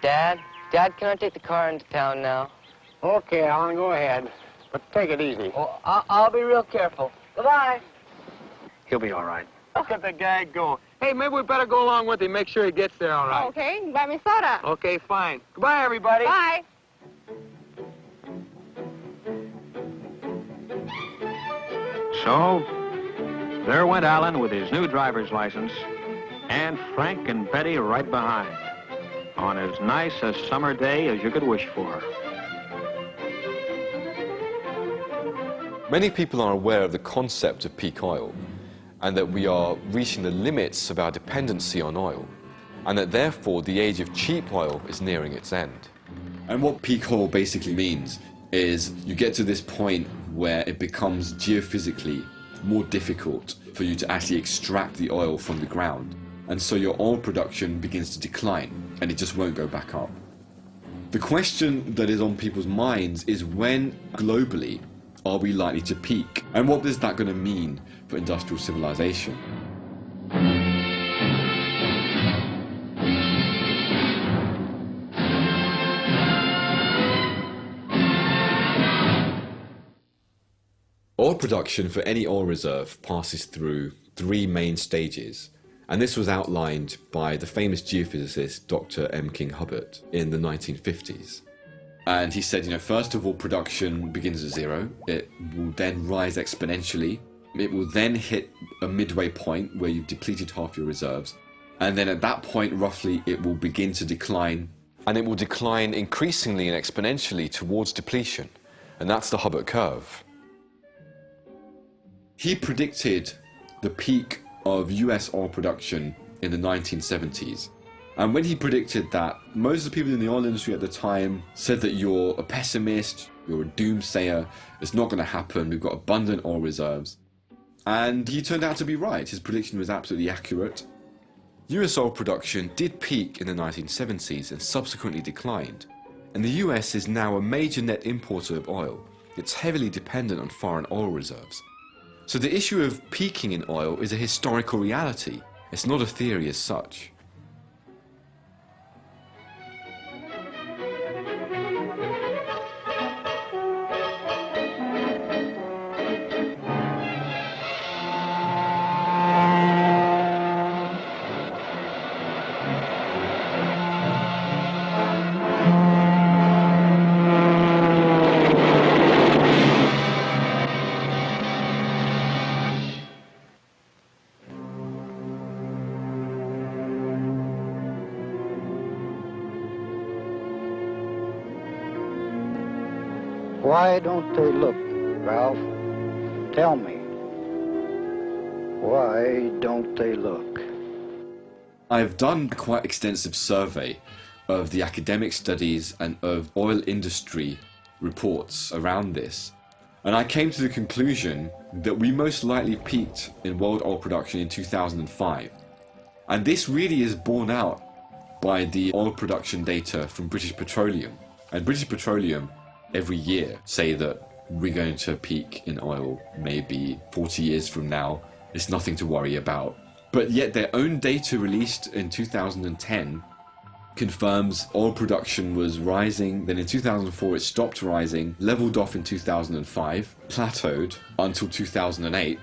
Dad? Dad, can I take the car into town now? Okay, Alan, go ahead. But take it easy. Oh, I'll be real careful. Goodbye. He'll be all right. Look at the guy go. Hey, maybe we better go along with him, make sure he gets there all right. Okay, buy me soda. Okay, fine. Goodbye, everybody. Bye. So, there went Alan with his new driver's license, and Frank and Betty right behind, on as nice a summer day as you could wish for. Many people are aware of the concept of peak oil, and that we are reaching the limits of our dependency on oil, and that therefore the age of cheap oil is nearing its end. And what peak oil basically means is you get to this point where it becomes geophysically more difficult for you to actually extract the oil from the ground, and so your oil production begins to decline and it just won't go back up. The question that is on people's minds is, when globally are we likely to peak, and what is that going to mean for industrial civilization? Oil production for any oil reserve passes through three main stages, and this was outlined by the famous geophysicist Dr. M. King Hubbert in the 1950s. And he said, first of all, production begins at zero. It will then rise exponentially. It will then hit a midway point where you've depleted half your reserves. And then at that point, roughly, it will begin to decline. And it will decline increasingly and exponentially towards depletion. And that's the Hubbert curve. He predicted the peak of US oil production in the 1970s. And when he predicted that, most of the people in the oil industry at the time said that you're a pessimist, you're a doomsayer, it's not going to happen, we've got abundant oil reserves. And he turned out to be right. His prediction was absolutely accurate. US oil production did peak in the 1970s and subsequently declined. And the US is now a major net importer of oil. It's heavily dependent on foreign oil reserves. So the issue of peaking in oil is a historical reality. It's not a theory as such. Why don't they look, Ralph? Tell me. Why don't they look? I've done a quite extensive survey of the academic studies and of oil industry reports around this. And I came to the conclusion that we most likely peaked in world oil production in 2005. And this really is borne out by the oil production data from British Petroleum. And British Petroleum every year say that we're going to peak in oil maybe 40 years from now. It's nothing to worry about. But yet their own data released in 2010 confirms oil production was rising. Then in 2004 it stopped rising, leveled off in 2005, plateaued until 2008,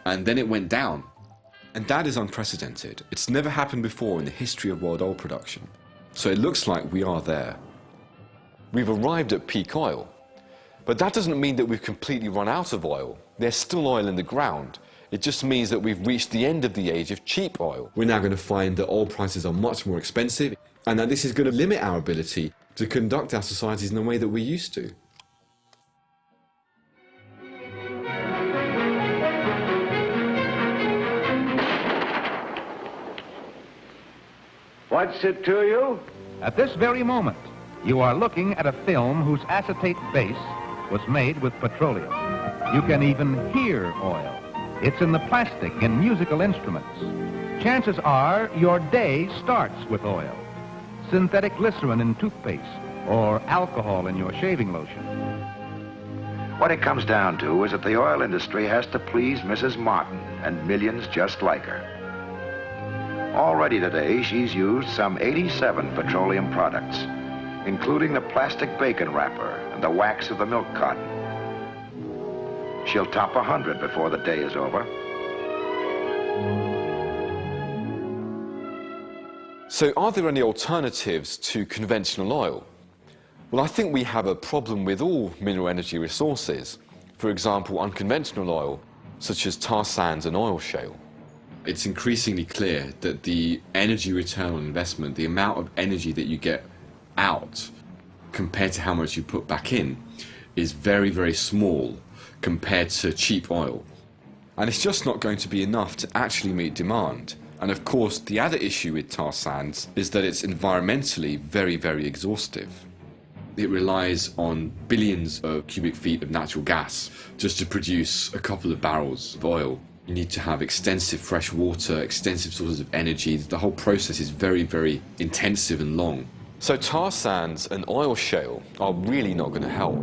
and then it went down. And that is unprecedented. It's never happened before in the history of world oil production. So it looks like we are there. We've arrived at peak oil, but that doesn't mean that we've completely run out of oil. There's still oil in the ground. It just means that we've reached the end of the age of cheap oil. We're now going to find that oil prices are much more expensive, and that this is going to limit our ability to conduct our societies in the way that we used to. What's it to you? At this very moment, you are looking at a film whose acetate base was made with petroleum. You can even hear oil. It's in the plastic and musical instruments. Chances are your day starts with oil. Synthetic glycerin in toothpaste or alcohol in your shaving lotion. What it comes down to is that the oil industry has to please Mrs. Martin and millions just like her. Already today, she's used some 87 petroleum products, including the plastic bacon wrapper and the wax of the milk carton. She'll top 100 before the day is over. So are there any alternatives to conventional oil? Well, I think we have a problem with all mineral energy resources. For example, unconventional oil, such as tar sands and oil shale. It's increasingly clear that the energy return on investment, the amount of energy that you get out compared to how much you put back in, is very, very small compared to cheap oil. And it's just not going to be enough to actually meet demand. And of course, the other issue with tar sands is that it's environmentally very, very exhaustive. It relies on billions of cubic feet of natural gas just to produce a couple of barrels of oil. You need to have extensive fresh water, extensive sources of energy. The whole process is very, very intensive and long. So tar sands and oil shale are really not going to help.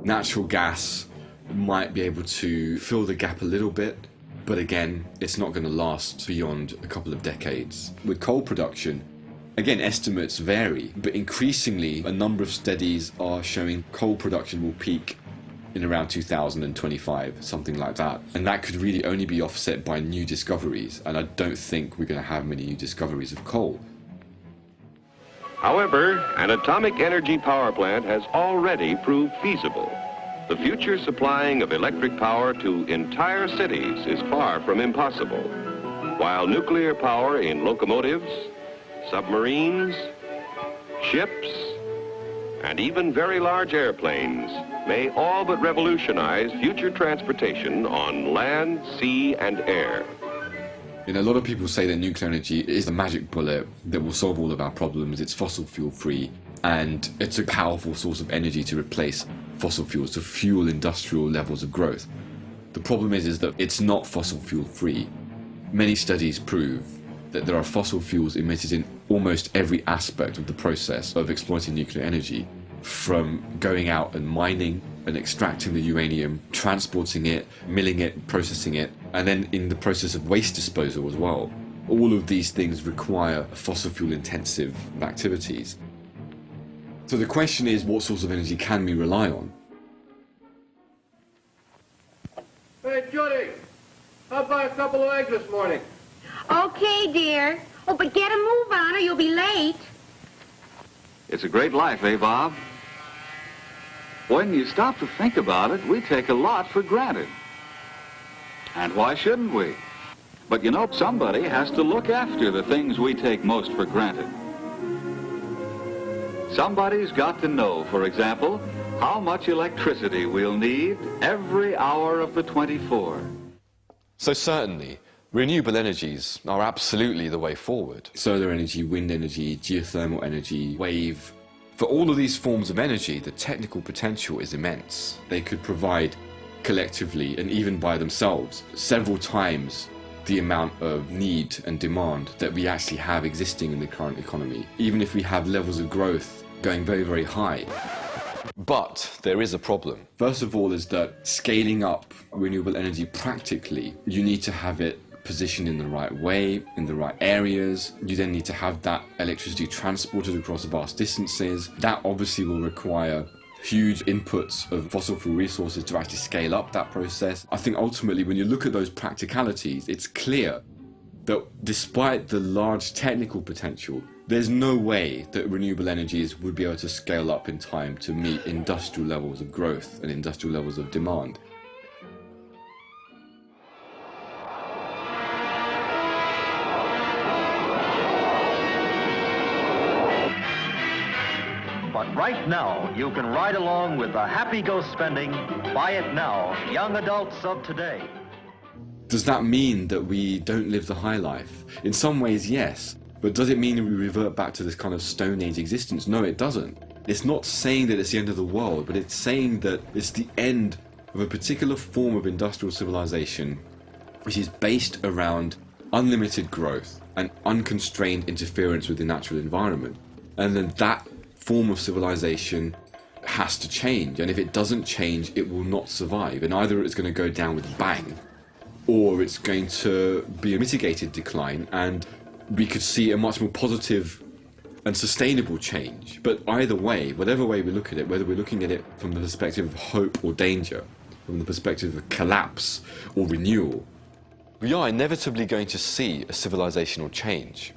Natural gas might be able to fill the gap a little bit, but again, it's not going to last beyond a couple of decades. With coal production, again, estimates vary, but increasingly a number of studies are showing coal production will peak in around 2025, something like that. And that could really only be offset by new discoveries, and I don't think we're going to have many new discoveries of coal. However, an atomic energy power plant has already proved feasible. The future supplying of electric power to entire cities is far from impossible, while nuclear power in locomotives, submarines, ships, and even very large airplanes may all but revolutionize future transportation on land, sea, and air. You know, a lot of people say that nuclear energy is the magic bullet that will solve all of our problems. It's fossil fuel free, and it's a powerful source of energy to replace fossil fuels, to fuel industrial levels of growth. The problem is that it's not fossil fuel free. Many studies prove that there are fossil fuels emitted in almost every aspect of the process of exploiting nuclear energy, from going out and mining and extracting the uranium, transporting it, milling it, processing it, and then in the process of waste disposal as well. All of these things require fossil fuel intensive activities. So the question is, what source of energy can we rely on? Hey, Judy, how about a couple of eggs this morning? Okay, dear. Oh, but get a move on or you'll be late. It's a great life, eh, Bob? When you stop to think about it, we take a lot for granted. And why shouldn't we? But you know, somebody has to look after the things we take most for granted. Somebody's got to know, for example, how much electricity we'll need every hour of the 24. So certainly, renewable energies are absolutely the way forward. Solar energy, wind energy, geothermal energy, wave. For all of these forms of energy, the technical potential is immense. They could provide collectively, and even by themselves, several times the amount of need and demand that we actually have existing in the current economy, even if we have levels of growth going very, very high. But there is a problem. First of all is that scaling up renewable energy practically, you need to have it positioned in the right way, in the right areas. You then need to have that electricity transported across vast distances. That obviously will require huge inputs of fossil fuel resources to actually scale up that process. I think ultimately when you look at those practicalities, it's clear that despite the large technical potential, there's no way that renewable energies would be able to scale up in time to meet industrial levels of growth and industrial levels of demand. But right now, you can ride along with the happy go spending, buy it now, young adults of today. Does that mean that we don't live the high life? In some ways, yes. But does it mean that we revert back to this kind of Stone Age existence? No, it doesn't. It's not saying that it's the end of the world, but it's saying that it's the end of a particular form of industrial civilization which is based around unlimited growth and unconstrained interference with the natural environment. And then that form of civilization has to change, and if it doesn't change, it will not survive, and either it's going to go down with a bang, or it's going to be a mitigated decline, and we could see a much more positive and sustainable change. But either way, whatever way we look at it, whether we're looking at it from the perspective of hope or danger, from the perspective of collapse or renewal, we are inevitably going to see a civilizational change.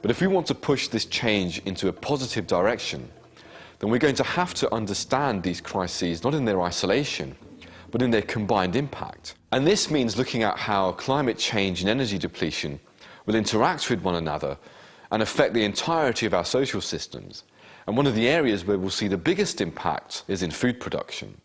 But if we want to push this change into a positive direction, then we're going to have to understand these crises not in their isolation, but in their combined impact. And this means looking at how climate change and energy depletion will interact with one another and affect the entirety of our social systems. And one of the areas where we'll see the biggest impact is in food production.